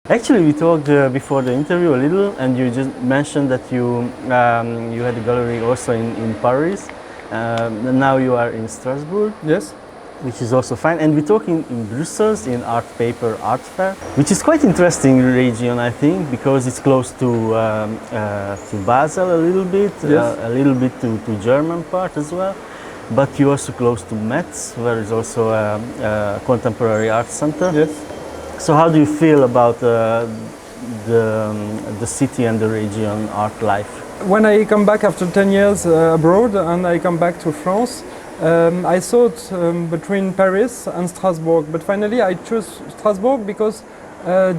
Actually, we talked before the interview a little, and you just mentioned that you had a gallery also in Paris. Now you are in Strasbourg. Yes. Which is also fine. And we're talking in Brussels in Art Paper Art Fair, which is quite interesting region, I think, because it's close to Basel a little bit, yes. A little bit to German part as well. But you're also close to Metz, where is also a contemporary art center. Yes. So how do you feel about the city and the region art life? When I come back after 10 years abroad and I come back to France, I thought between Paris and Strasbourg, but finally I chose Strasbourg because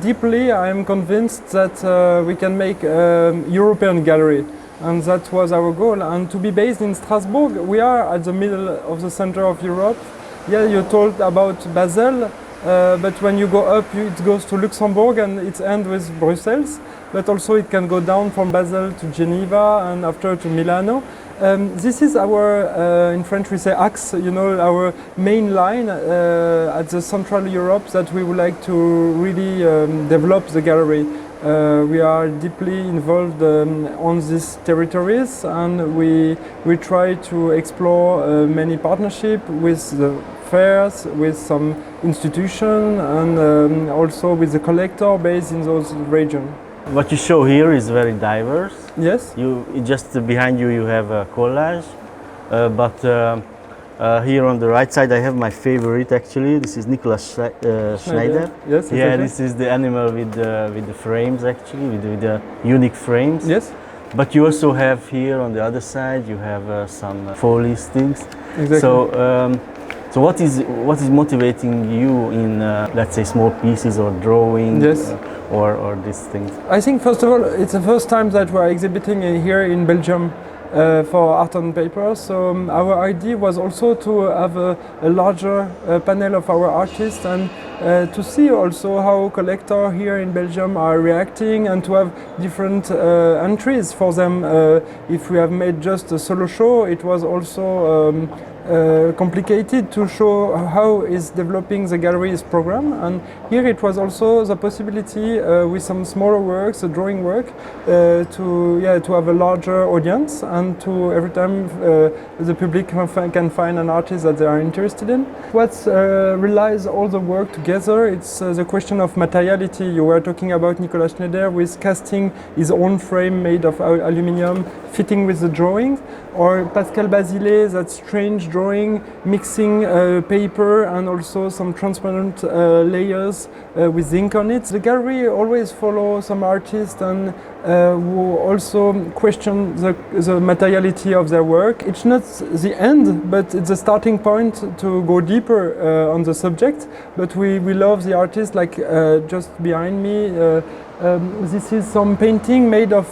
deeply I am convinced that we can make a European gallery, and that was our goal. And to be based in Strasbourg, we are at the middle of the center of Europe. Yeah, you told about Basel, but when you go up, it goes to Luxembourg and it ends with Brussels. But also it can go down from Basel to Geneva and after to Milano. This is our, in French we say axe, you know, our main line at the Central Europe that we would like to really develop the gallery. We are deeply involved on these territories, and we try to explore many partnerships with the fairs, with some institutions, and also with the collector based in those regions. What you show here is very diverse. Yes. Just behind you have a collage, but here on the right side I have my favorite actually. This is Nicolas Schneider. Yes. Exactly. Yeah, this is the animal with the frames actually, with the unique frames. Yes. But you also have here on the other side you have some Foley things. Exactly. So what is motivating you in let's say small pieces or drawing? Yes. Or these things? I think first of all it's the first time that we're exhibiting here in Belgium for art on paper. So our idea was also to have a larger panel of our artists and to see also how collectors here in Belgium are reacting, and to have different entries for them. If we have made just a solo show, it was also complicated to show how is developing the Galerie East program, and here it was also the possibility with some smaller works, a drawing work, to have a larger audience, and to every time the public can find an artist that they are interested in. What relies all the work together, it's the question of materiality. You were talking about Nicolas Schneider with casting his own frame made of aluminium, fitting with the drawing, or Pascal Basile, that strange drawing, mixing paper and also some transparent layers with ink on it. The gallery always follows some artists and who also question the materiality of their work. It's not the end, but it's a starting point to go deeper on the subject. But we love the artists, like just behind me. This is some painting made of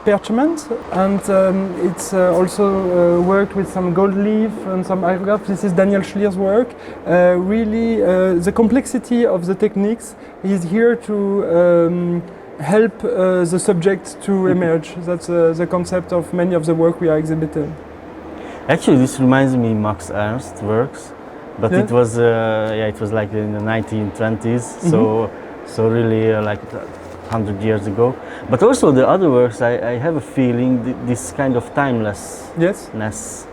parchment, and it's also worked with some gold leaf and some airgraph. This is Daniel Schlier's work. Really, the complexity of the techniques is here to help the subject to emerge. That's the concept of many of the work we are exhibiting. Actually, this reminds me Max Ernst works, but yeah. It was like in the 1920s, so really like 100 years ago. But also the other works, I have a feeling this kind of timelessness,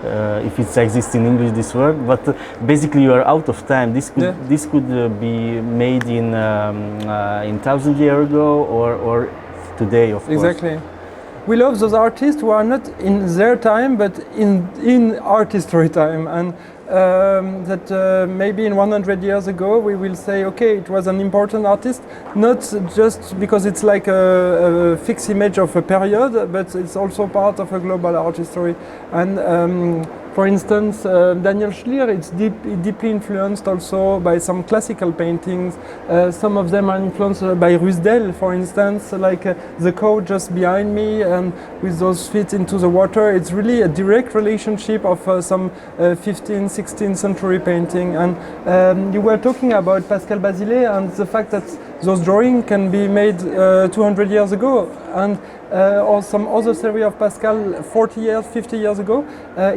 if it exists in English, this word, but basically you are out of time. This could be made in 1,000 years ago or today, of course. Exactly. We love those artists who are not in their time, but in art history time, and that maybe in 100 years ago we will say, okay, it was an important artist, not just because it's like a fixed image of a period, but it's also part of a global art history. And for instance, Daniel Schlier, it's deeply influenced also by some classical paintings. Some of them are influenced by Rusdel, for instance, like the cow just behind me, and with those feet into the water. It's really a direct relationship of some 15th, 16th century painting. And you were talking about Pascal Basile and the fact that those drawings can be made 200 years ago, and or some other series of Pascal 40 years, 50 years ago.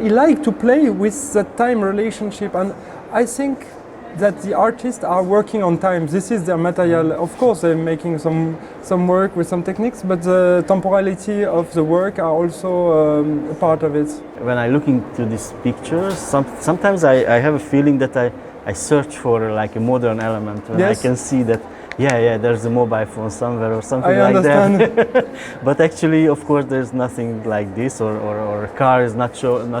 He liked to play with that time relationship, and I think that the artists are working on time. This is their material. Of course, they're making some work with some techniques, but the temporality of the work are also a part of it. When I look into these pictures, sometimes I have a feeling that I search for like a modern element when Yes. I can see that there's a mobile phone somewhere or something I like understand. that. But actually, of course, there's nothing like this, or a car is not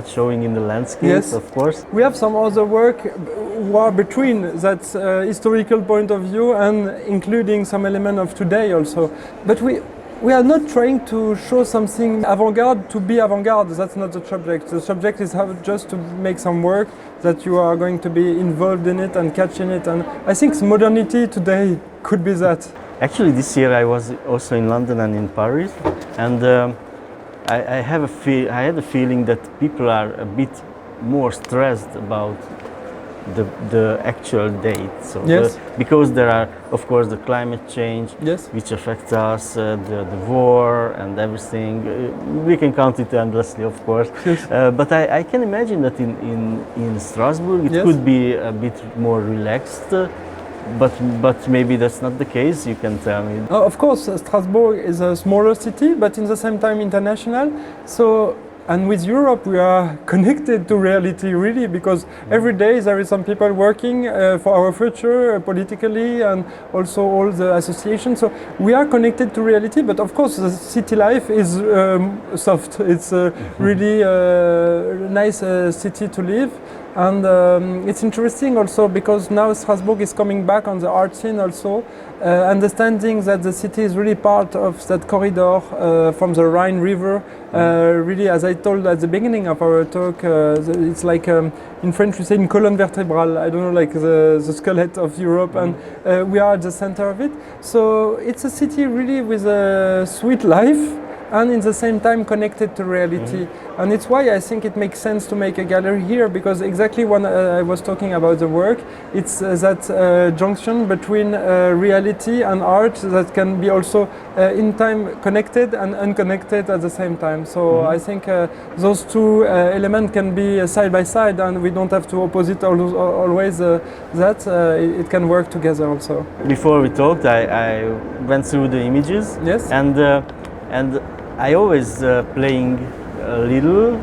showing in the landscape. Yes. Of course. We have some other work who are between that historical point of view and including some element of today also. But we are not trying to show something avant-garde to be avant-garde. That's not the subject. The subject is how just to make some work that you are going to be involved in it and catching it. And I think modernity today could be that. Actually, this year I was also in London and in Paris, and I had a feeling that people are a bit more stressed about the actual date. So Yes. because there are, of course, the climate change, Yes. which affects us, the war and everything. We can count it endlessly, of course. Yes. But I can imagine that in Strasbourg it Yes. could be a bit more relaxed. But maybe that's not the case. You can tell me. Of course, Strasbourg is a smaller city, but in the same time international. So, and with Europe, we are connected to reality really, because every day there is some people working for our future politically, and also all the associations. So we are connected to reality. But of course, the city life is soft. It's a really nice city to live. And it's interesting also because now Strasbourg is coming back on the art scene also, understanding that the city is really part of that corridor from the Rhine river. Really, as I told at the beginning of our talk, it's like in French we say une colonne vertébrale. I don't know, like the skeleton of Europe, and we are at the center of it. So it's a city really with a sweet life, and in the same time connected to reality. And it's why I think it makes sense to make a gallery here, because exactly when I was talking about the work, it's that junction between reality and art that can be also in time connected and unconnected at the same time. So I think those two elements can be side by side, and we don't have to opposite always that. It can work together also. Before we talked, I went through the images. Yes. And I always playing a little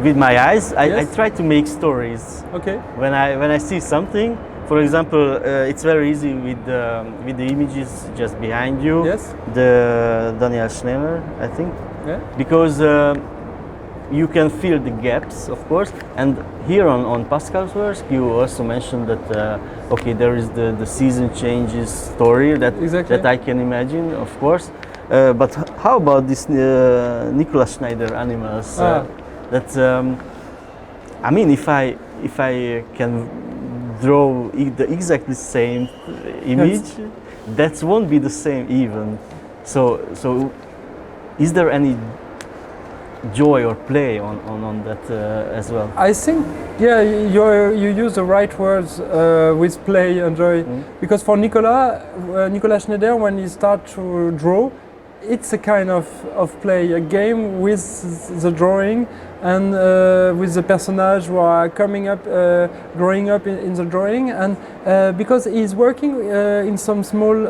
with my eyes. Yes. I try to make stories. Okay. When I see something, for example, it's very easy with the images just behind you. Yes. The Daniel Schneller, I think. Yeah. Because you can feel the gaps, of course. And here on Pascal's work, you also mentioned that okay, there is the season changes story that Exactly. that I can imagine, of course. But how about this Nicolas Schneider animals? That I mean, if I can draw the exactly same image, that won't be the same even. So is there any joy or play on that as well? I think, yeah, you use the right words with play and joy, because for Nicolas Schneider, when he starts to draw, it's a kind of play, a game with the drawing and with the personage who are coming up, growing up in the drawing, and because he's working in some small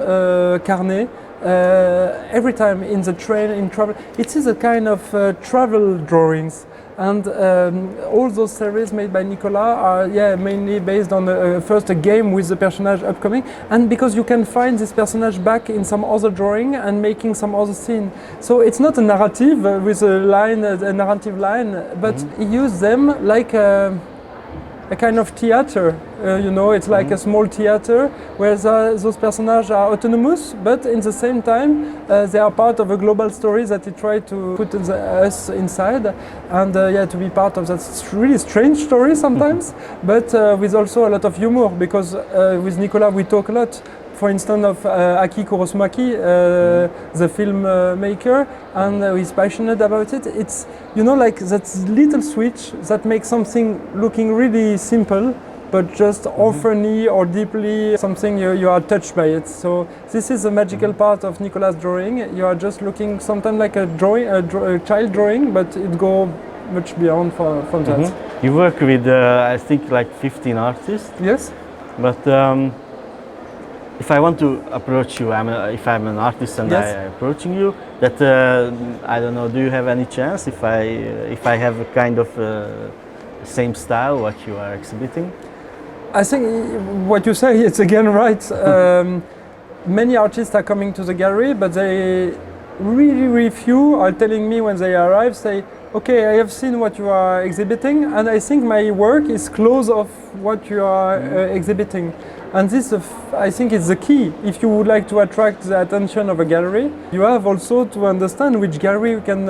carnet. Every time in the train, in travel, it is a kind of travel drawings, and all those series made by Nicolas are mainly based on first a game with the personage upcoming, and because you can find this personage back in some other drawing and making some other scene. So it's not a narrative with a line, a narrative line, but he used them like a kind of theater. You know, it's like a small theater where those personages are autonomous, but in the same time they are part of a global story that he tried to put us inside, and to be part of that really strange story sometimes, but with also a lot of humor, because with Nicolas we talk a lot. For instance, of Aki Kurosumaki, the filmmaker, and he's passionate about it. It's, you know, like that little switch that makes something looking really simple, but just oftenly or deeply something you are touched by it. So this is the magical part of Nicolas' drawing. You are just looking sometimes like a drawing, a child drawing, but it goes much beyond from that. You work with, I think, like 15 artists. Yes. But if I want to approach you, if I'm an artist and Yes. I'm approaching you, that I don't know. Do you have any chance if I have a kind of same style what you are exhibiting? I think what you say is again right. Many artists are coming to the gallery, but they really few are telling me when they arrive, say, okay, I have seen what you are exhibiting, and I think my work is close of what you are exhibiting. And this, I think, is the key. If you would like to attract the attention of a gallery, you have also to understand which gallery you can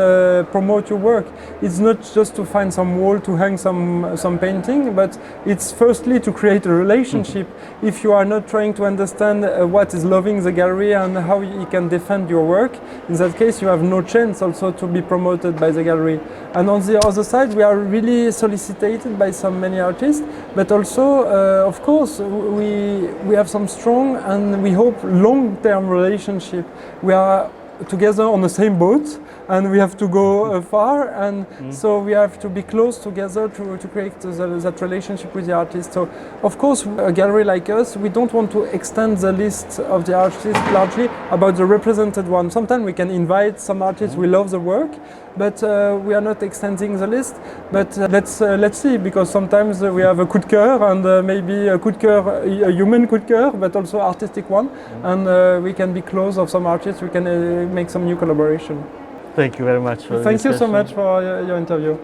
promote your work. It's not just to find some wall to hang some painting, but it's firstly to create a relationship. If you are not trying to understand what is loving the gallery and how you can defend your work, in that case you have no chance also to be promoted by the gallery. And on the other side, we are really solicited by many artists, but also, of course, we have some strong and we hope long-term relationship. We are together on the same boat and we have to go far, and so we have to be close together to create that relationship with the artist. So of course, a gallery like us, we don't want to extend the list of the artists largely about the represented one. Sometimes we can invite some artists, we love the work, but we are not extending the list. But let's see, because sometimes we have a coup de cœur, and maybe a coup de cœur, a human coup de cœur, but also artistic one, and we can be close of some artists, we can make some new collaboration. Thank you very much for the Thank you so discussion. much for your interview.